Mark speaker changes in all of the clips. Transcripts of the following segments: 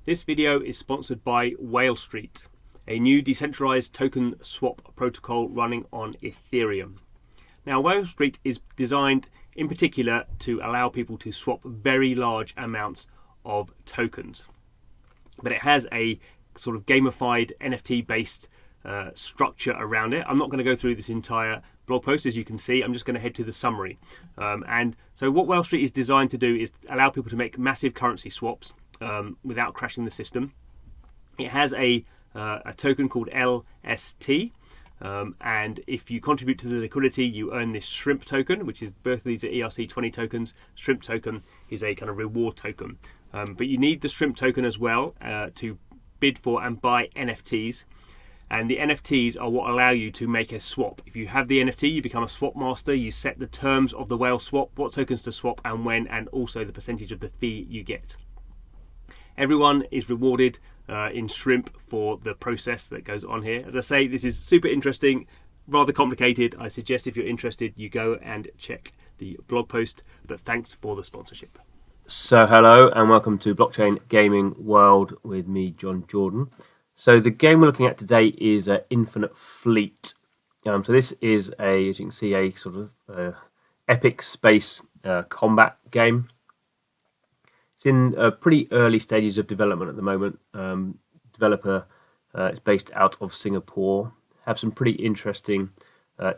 Speaker 1: This video is sponsored by Wale, a new decentralized token swap protocol running on Ethereum. Now, Wale is designed in particular to allow people to swap very large amounts of tokens, but it has a sort of gamified NFT based structure around it. I'm not going to go through this entire blog post, as you can see. I'm just going to head to the summary. And so what Wale is designed to do is allow people to make massive currency swaps without crashing the system. It has a token called LST, and if you contribute to the liquidity, you earn this shrimp token, which is both of these are ERC20 tokens. Shrimp token is a kind of reward token, but you need the shrimp token as well to bid for and buy NFTs. And the NFTs are what allow you to make a swap. If you have the NFT, you become a swap master. You set the terms of the Wale swap, what tokens to swap and when, and also the percentage of the fee you get. Everyone is rewarded in shrimp for the process that goes on here. As I say, this is super interesting, rather complicated. I suggest if you're interested, you go and check the blog post. But thanks for the sponsorship.
Speaker 2: So hello and welcome to Blockchain Gaming World with me, John Jordan. So the game we're looking at today is Infinite Fleet. So this is as you can see, a sort of epic space combat game. It's in pretty early stages of development at the moment. Developer is based out of Singapore. Have some pretty interesting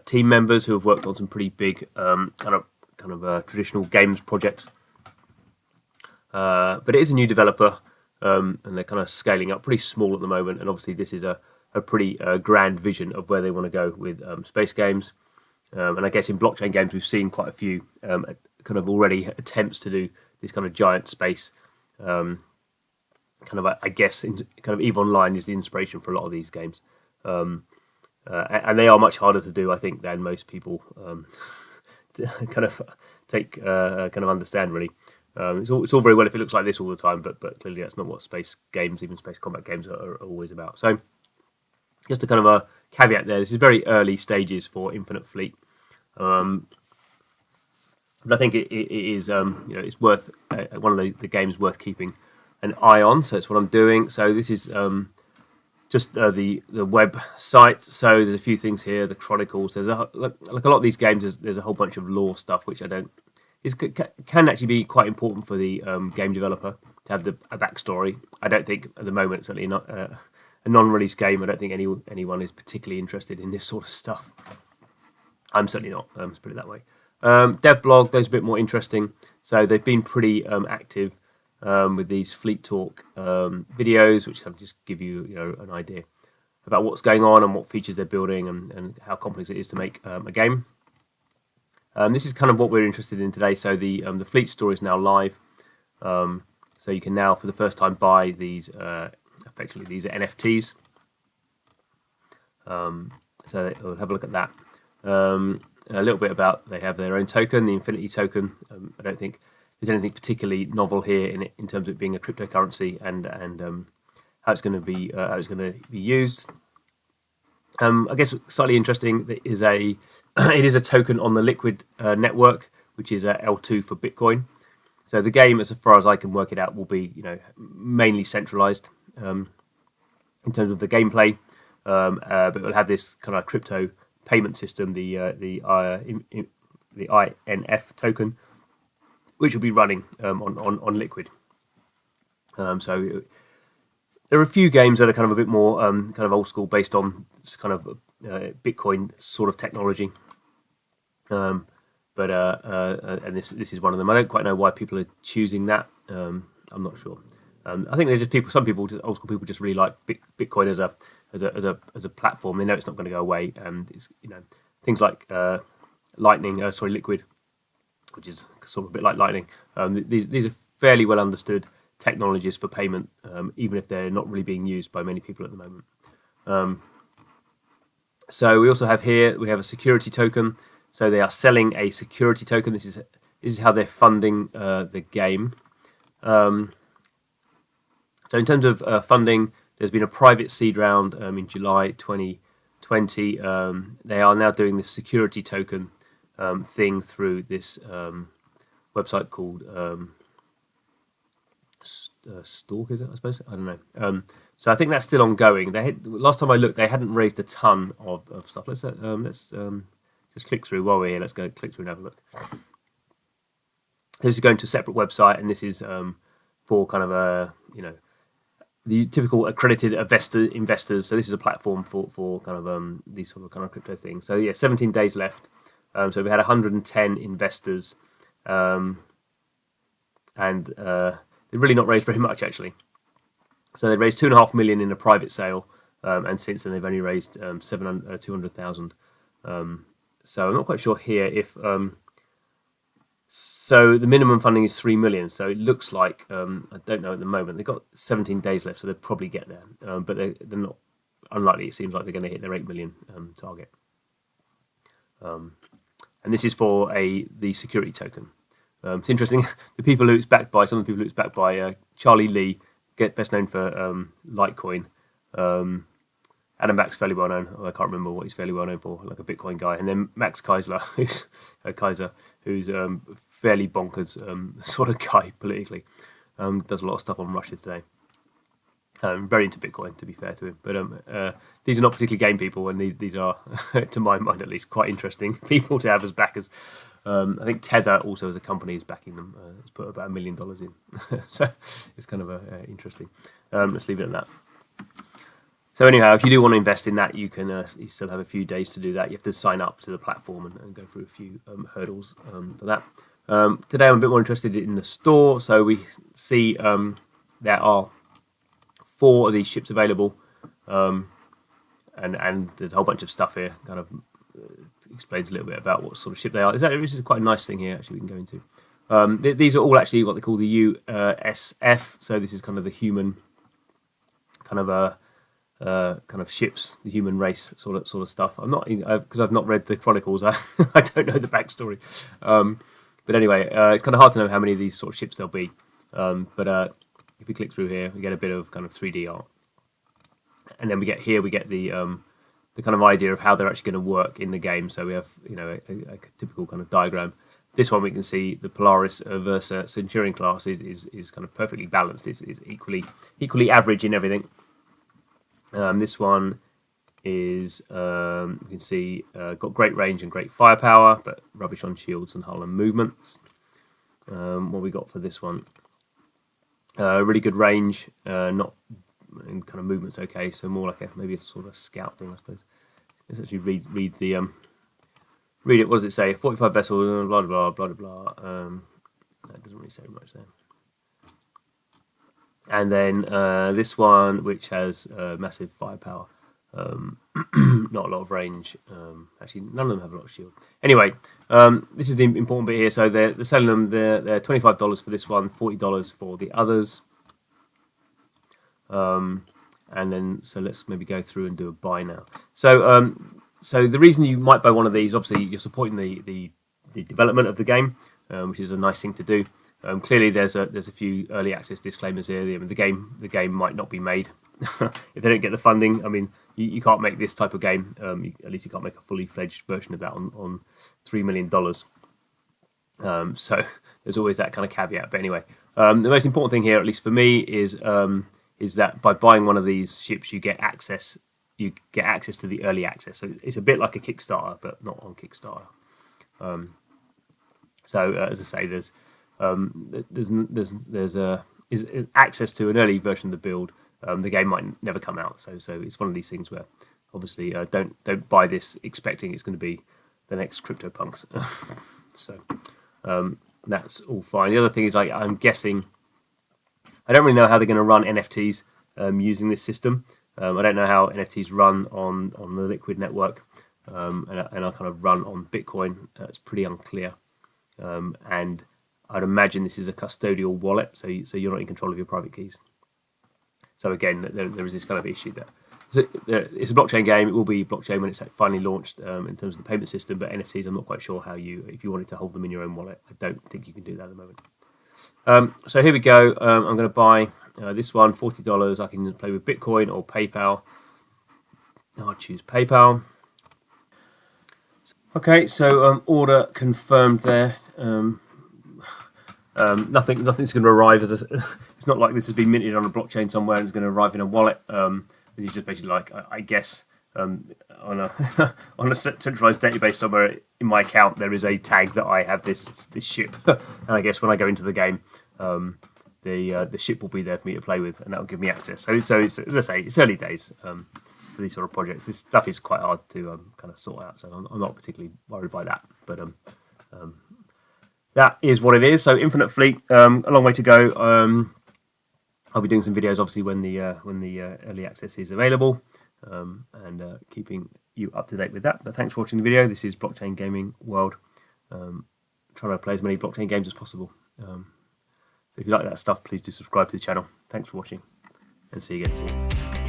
Speaker 2: team members who have worked on some pretty big kind of traditional games projects. But it is a new developer. And they're kind of scaling up, pretty small at the moment, and obviously this is a pretty grand vision of where they want to go with space games. And I guess in blockchain games we've seen quite a few kind of already attempts to do this kind of giant space. I guess kind of EVE Online is the inspiration for a lot of these games, and they are much harder to do, I think, than most people kind of understand really. It's all very well if it looks like this all the time, but clearly that's not what space games, even space combat games, are always about. So just a kind of a caveat there. This is very early stages for Infinite Fleet, but I think it is it's worth one of the games worth keeping an eye on. So that's what I'm doing. So this is just the web site. So there's a few things here. The chronicles. There's like a lot of these games. There's a whole bunch of lore stuff which I don't. It can actually be quite important for the game developer to have a backstory. I don't think at the moment, certainly not a non-release game, I don't think anyone is particularly interested in this sort of stuff. I'm certainly not, let's put it that way. Dev blog, those are a bit more interesting. So they've been pretty active with these Fleet Talk videos, which kind of just give you, an idea about what's going on and what features they're building and how complex it is to make a game. This is kind of what we're interested in today. So the Fleet store is now live. So you can now, for the first time, buy these effectively these are NFTs. So we'll have a look at that. A little bit about they have their own token, the Infinity token. I don't think there's anything particularly novel here in terms of it being a cryptocurrency and how it's going to be used. I guess slightly interesting is it is a token on the Liquid network, which is L2 for Bitcoin. So the game, as far as I can work it out, will be mainly centralized in terms of the gameplay, but it will have this kind of crypto payment system, the INF token, which will be running on Liquid. So there are a few games that are kind of a bit more kind of old school, based on this kind of Bitcoin sort of technology. And this is one of them. I don't quite know why people are choosing that. I'm not sure. I think they're just some people, old school people, just really like Bitcoin as a platform. They know it's not going to go away, and it's things like Liquid, which is sort of a bit like Lightning. These are fairly well understood technologies for payment, even if they're not really being used by many people at the moment. So we also have here, we have a security token. So they are selling a security token. This is how they're funding the game. So in terms of funding, there's been a private seed round in July 2020. They are now doing this security token thing through this website called Stalk, is it? I suppose, I don't know. So I think that's still ongoing. Last time I looked, they hadn't raised a ton of stuff. Let's just click through while we're here. Let's go click through and have a look. This is going to a separate website, and this is for kind of the typical accredited investors. So this is a platform for kind of these sort of kind of crypto things. So yeah, 17 days left. So we had 110 investors, and they've really not raised very much actually. So they raised 2.5 million in a private sale, and since then they've only raised 200,000. So I'm not quite sure here if. So the minimum funding is 3 million. So it looks like I don't know at the moment. They've got 17 days left, so they'll probably get there. But they're not unlikely. It seems like they're going to hit their 8 million target. And this is for the security token. It's interesting. The people who it's backed by, some of the people who it's backed by, Charlie Lee, best known for Litecoin. Adam Back's fairly well known. I can't remember what he's fairly well known for, like a Bitcoin guy. And then Max Kaiser, who's fairly bonkers sort of guy politically. Does a lot of stuff on Russia today. Very into Bitcoin, to be fair to him. But these are not particularly game people, and these are, to my mind at least, quite interesting people to have as backers. I think Tether also as a company is backing them. It's put about $1 million in. So it's kind of interesting. Let's leave it at that. So anyhow, if you do want to invest in that, you can. You still have a few days to do that. You have to sign up to the platform and go through a few hurdles for that. Today I'm a bit more interested in the store. So we see there are 4 of these ships available, and there's a whole bunch of stuff here. Kind of explains a little bit about what sort of ship they are. This is quite a nice thing here. Actually, we can go into. These are all actually what they call the USF. So this is kind of the human kind of ships, the human race sort of stuff. I'm not because I've not read the Chronicles. I don't know the backstory. But anyway, it's kind of hard to know how many of these sort of ships there'll be. But if we click through here, we get a bit of kind of 3D art, and then we get the kind of idea of how they're actually going to work in the game. So we have a typical kind of diagram. This one we can see the Polaris Versa Centurion class is kind of perfectly balanced. It's equally average in everything. This one is you can see got great range and great firepower, but rubbish on shields and hull and movements. What we got for this one? Really good range, not in kind of movements. Okay, so more like maybe a sort of scout thing, I suppose. Let's actually read it. What does it say? 45 vessels, blah blah blah blah blah. That doesn't really say much there. And then this one, which has massive firepower, not a lot of range. Actually, none of them have a lot of shield. Anyway, this is the important bit here. So they're selling them. They're $25 for this one, $40 for the others. And then so let's maybe go through and do a buy now. So so the reason you might buy one of these, obviously, you're supporting the development of the game, which is a nice thing to do. Clearly, there's a few early access disclaimers here. The game might not be made if they don't get the funding. I mean, you can't make this type of game. At least you can't make a fully fledged version of that on $3 million. So there's always that kind of caveat. But anyway, the most important thing here, at least for me, is that by buying one of these ships, you get access. You get access to the early access. So it's a bit like a Kickstarter, but not on Kickstarter. So as I say, there's access to an early version of the build. The game might never come out, so it's one of these things where obviously don't buy this expecting it's going to be the next CryptoPunks. So that's all fine. The other thing is, I'm guessing, I don't really know how they're going to run NFTs using this system. I don't know how NFTs run on the Liquid network, and I kind of run on Bitcoin. It's pretty unclear, and I'd imagine this is a custodial wallet, so you're not in control of your private keys. So again, there is this kind of issue there. It's a blockchain game. It will be blockchain when it's finally launched in terms of the payment system. But NFTs, I'm not quite sure how if you wanted to hold them in your own wallet, I don't think you can do that at the moment. So here we go. I'm going to buy this one, $40. I can play with Bitcoin or PayPal. I'll choose PayPal. Okay, so order confirmed there. Nothing's going to arrive as It's not like this has been minted on a blockchain somewhere and it's going to arrive in a wallet. This is just basically like, I guess, on a on a centralized database somewhere in my account, there is a tag that I have this ship, and I guess when I go into the game, the ship will be there for me to play with, and that will give me access. So it's, as I say, it's early days for these sort of projects. This stuff is quite hard to kind of sort out, so I'm not particularly worried by that. But that is what it is. So Infinite Fleet, a long way to go. I'll be doing some videos, obviously, when the early access is available, and keeping you up to date with that. But thanks for watching the video. This is Blockchain Gaming World, trying to play as many blockchain games as possible. So if you like that stuff, please do subscribe to the channel. Thanks for watching, and see you again soon.